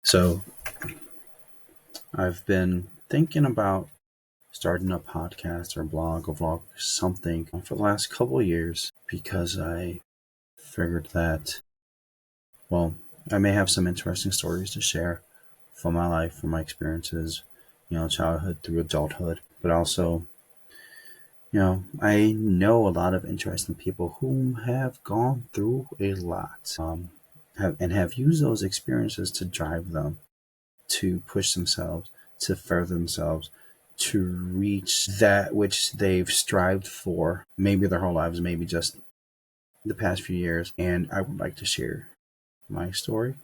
So I've been thinking about starting a podcast or blog or vlog or something for the last couple of years because I figured that, well, I may have some interesting stories to share from my life, from my experiences, childhood through adulthood, but also, I know a lot of interesting people who have gone through a lot, and have used those experiences to drive them to push themselves, to further themselves, to reach that which they've strived for, maybe their whole lives, maybe just the past few years. And I would like to share my story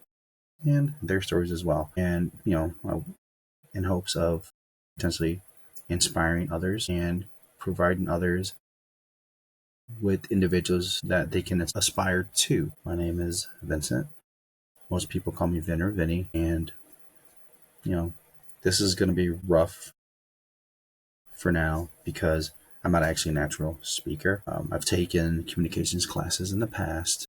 and their stories as well. And, in hopes of potentially inspiring others and providing others with individuals that they can aspire to. My name is Vincent. Most people call me Vin or Vinny. And, you know, this is going to be rough for now because I'm not actually a natural speaker. I've taken communications classes in the past,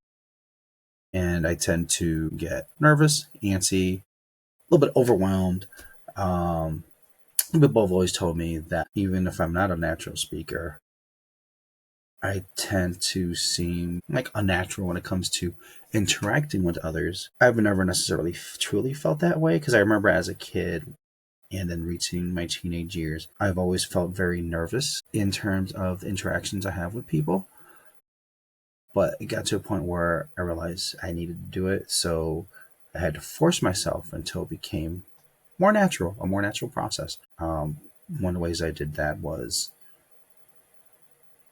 and I tend to get nervous, antsy, a little bit overwhelmed. But both always told me that even if I'm not a natural speaker, I tend to seem like unnatural when it comes to interacting with others. I've never necessarily truly felt that way because I remember as a kid and then reaching my teenage years, I've always felt very nervous in terms of the interactions I have with people. But it got to a point where I realized I needed to do it. So I had to force myself until it became more natural, a more natural process. One of the ways I did that was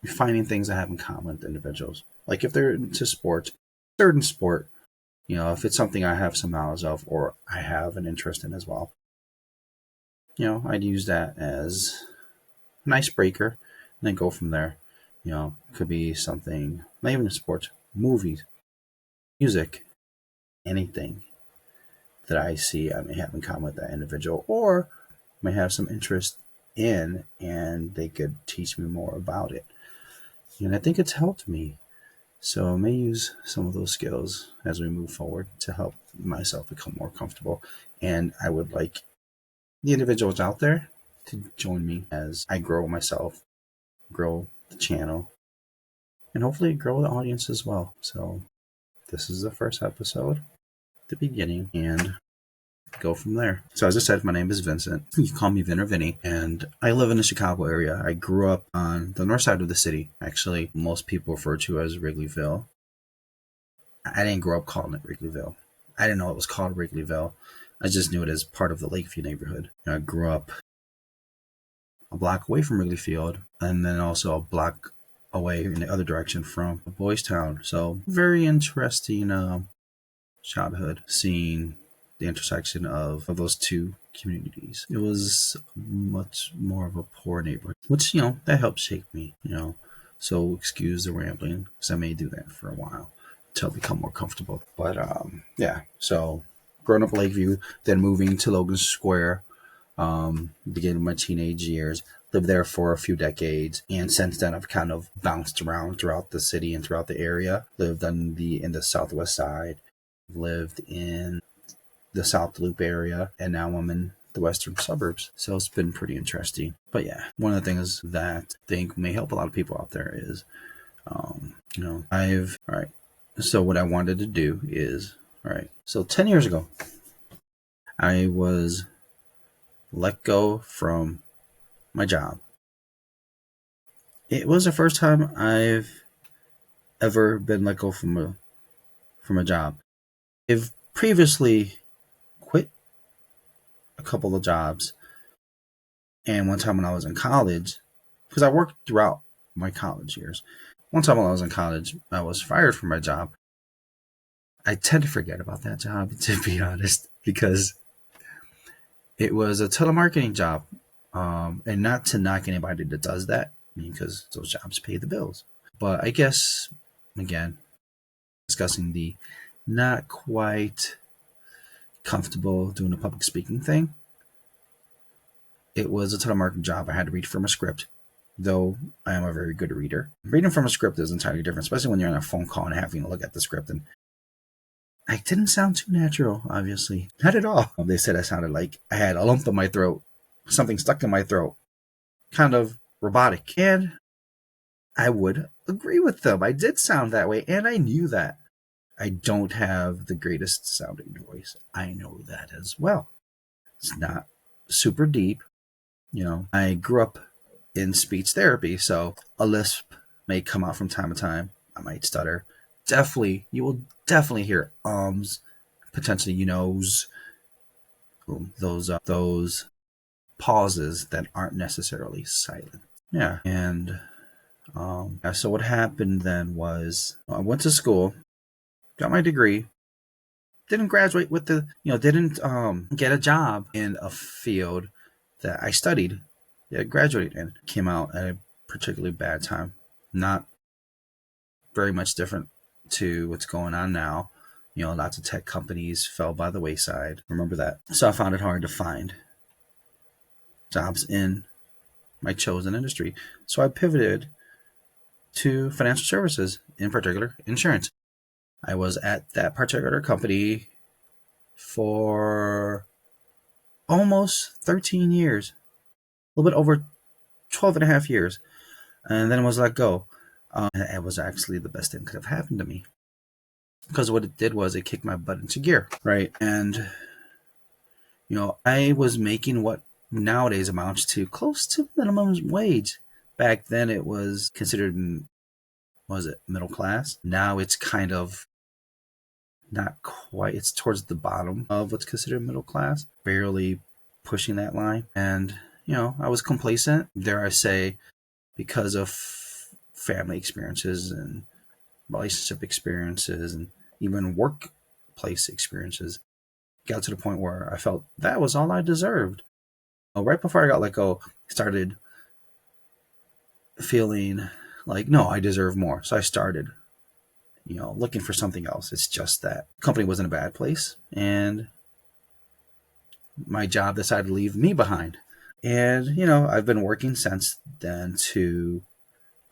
finding things I have in common with individuals. Like if they're into sport, certain sport, if it's something I have some knowledge of or I have an interest in as well, I'd use that as an icebreaker and then go from there. Could be something, not even sports, movies, music, anything that I see I may have in common with that individual or may have some interest in, and they could teach me more about it. And I think it's helped me. So I may use some of those skills as we move forward to help myself become more comfortable. And I would like the individuals out there to join me as I grow myself, grow the channel, and hopefully grow the audience as well. So this is the first episode, the beginning, and go from there. So as I said, my name is Vincent. You can call me Vin or Vinny, and I live in the Chicago area. I grew up on the north side of the city. Actually, most people refer to as Wrigleyville. I didn't grow up calling it Wrigleyville. I didn't know it was called Wrigleyville. I just knew it as part of the Lakeview neighborhood. I grew up a block away from Wrigley Field, and then also a block away in the other direction from Boys Town. So very interesting childhood, seeing the intersection of those two communities. It was much more of a poor neighborhood, which, that helped shape me, So excuse the rambling, because I may do that for a while until I become more comfortable. But yeah, so growing up in Lakeview, then moving to Logan Square, beginning my teenage years, lived there for a few decades, and since then I've kind of bounced around throughout the city and throughout the area. Lived on in the southwest side, lived in the South Loop area, and now I'm in the western suburbs. So it's been pretty interesting. But yeah, one of the things that I think may help a lot of people out there is, all right. So what I wanted to do is, all right. So 10 years ago, I was let go from my job. It was the first time I've ever been let go from a job. I've previously quit a couple of jobs, and one time when I was in college, because I worked throughout my college years. One time when I was in college, I was fired from my job. I tend to forget about that job, to be honest, because it was a telemarketing job. And not to knock anybody that does that, because those jobs pay the bills. But I guess, again, discussing the not quite comfortable doing a public speaking thing. It was a telemarketing job. I had to read from a script, though I am a very good reader. Reading from a script is entirely different, especially when you're on a phone call and having to look at the script. And I didn't sound too natural, obviously. Not at all. They said I sounded like I had a lump in my throat, something stuck in my throat, kind of robotic. And I would agree with them. I did sound that way, and I knew that. I don't have the greatest sounding voice. I know that as well. It's not super deep. I grew up in speech therapy, so a lisp may come out from time to time. I might stutter. You will definitely hear potentially those pauses that aren't necessarily silent. Yeah, and so what happened then was I went to school, got my degree, didn't graduate with didn't get a job in a field that I studied, graduated in. Came out at a particularly bad time. Not very much different to what's going on now. Lots of tech companies fell by the wayside. Remember that. So I found it hard to find jobs in my chosen industry. So I pivoted to financial services, in particular insurance. I was at that particular company for almost 13 years, a little bit over 12 and a half years, and then was let go. And it was actually the best thing that could have happened to me, because what it did was it kicked my butt into gear, right? And I was making what nowadays amounts to close to minimum wage. Back then it was considered, was it middle class? Now it's kind of not quite. It's towards the bottom of what's considered middle class, barely pushing that line. And I was complacent, dare I say, because of family experiences and relationship experiences and even workplace experiences. Got to the point where I felt that was all I deserved. Right before I got let go, I started feeling like, no, I deserve more. So I started, looking for something else. It's just that the company was in a bad place, and my job decided to leave me behind. And, I've been working since then to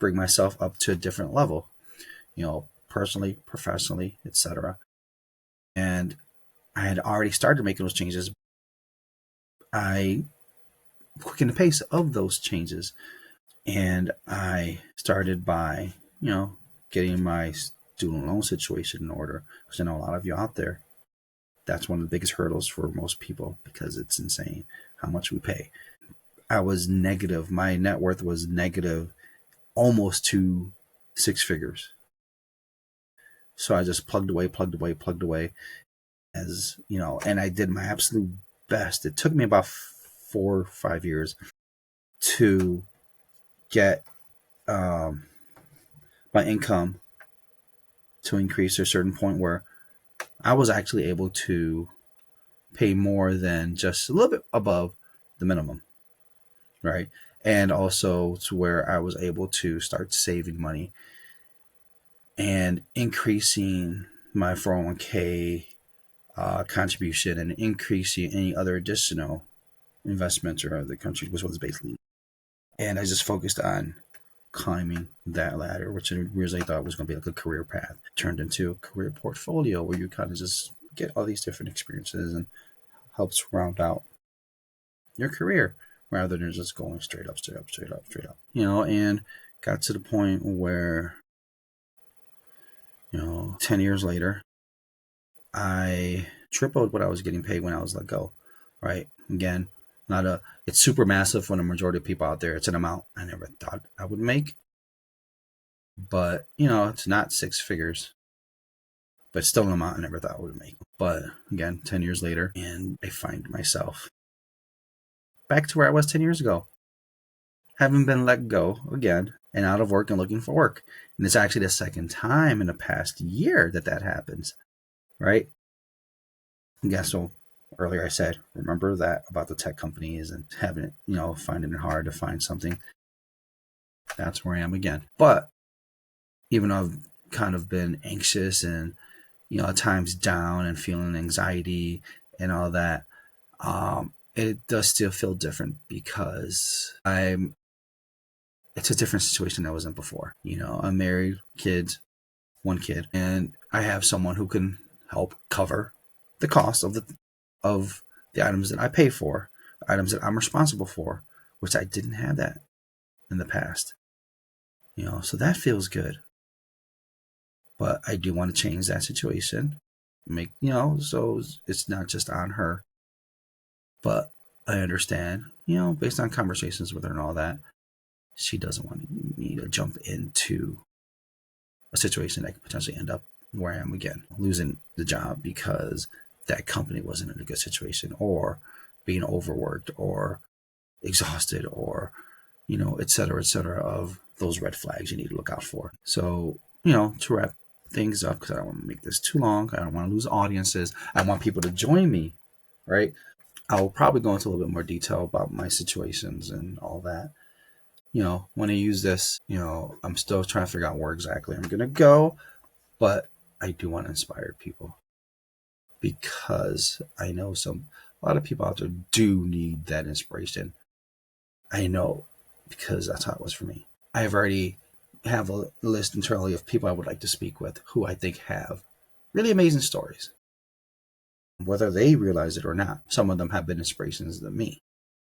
bring myself up to a different level, personally, professionally, etc. And I had already started making those changes. I quickened the pace of those changes. And I started by, getting my student loan situation in order, because I know a lot of you out there, that's one of the biggest hurdles for most people, because it's insane how much we pay. I was negative. My net worth was negative almost to six figures. So I just plugged away and I did my absolute best. It took me about 4 or 5 years to get my income to increase to a certain point where I was actually able to pay more than just a little bit above the minimum, right? And also to where I was able to start saving money and increasing my 401k contribution, and increasing any other additional investments or other countries, which was basically. And I just focused on climbing that ladder, which I originally thought was going to be like a career path, turned into a career portfolio where you kind of just get all these different experiences and helps round out your career rather than just going straight up. And got to the point where, 10 years later, I tripled what I was getting paid when I was let go, right? Again, it's super massive for the majority of people out there. It's an amount I never thought I would make. But, it's not six figures, but it's still an amount I never thought I would make. But again, 10 years later, and I find myself back to where I was 10 years ago, having been let go again and out of work and looking for work. And it's actually the second time in the past year that happens, right? Yeah, so earlier I said, remember that about the tech companies and having it, finding it hard to find something. That's where I am again. But even though I've kind of been anxious and, at times down and feeling anxiety and all that, it does still feel different, because it's a different situation than I was in before. I'm married, kids, one kid, and I have someone who can help cover the cost of the items that I pay for, items that I'm responsible for, which I didn't have that in the past. So that feels good. But I do want to change that situation. So it's not just on her. But I understand, based on conversations with her and all that, she doesn't want me to jump into a situation that could potentially end up where I am again, losing the job because that company wasn't in a good situation, or being overworked, or exhausted, or et cetera, of those red flags you need to look out for. So, to wrap things up, because I don't want to make this too long, I don't want to lose audiences. I want people to join me, right? I'll probably go into a little bit more detail about my situations and all that. When I use this, I'm still trying to figure out where exactly I'm going to go, but I do want to inspire people because I know a lot of people out there do need that inspiration. I know because that's how it was for me. I've already have a list internally of people I would like to speak with who I think have really amazing stories. Whether they realize it or not, some of them have been inspirations to me.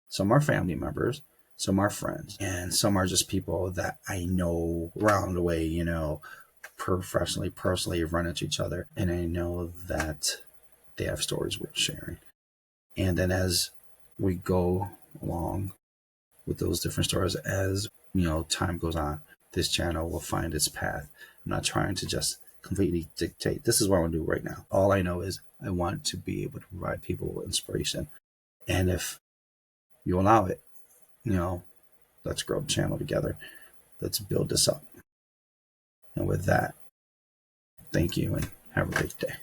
Some are family members, some are friends, and some are just people that I know around the way, professionally, personally, run into each other, and I know that they have stories worth sharing. And then as we go along with those different stories, as time goes on, this channel will find its path. I'm not trying to just completely dictate this is what I want to do right now. All I know is I want to be able to provide people with inspiration. And if you allow it, let's grow the channel together. Let's build this up. And with that, thank you and have a great day.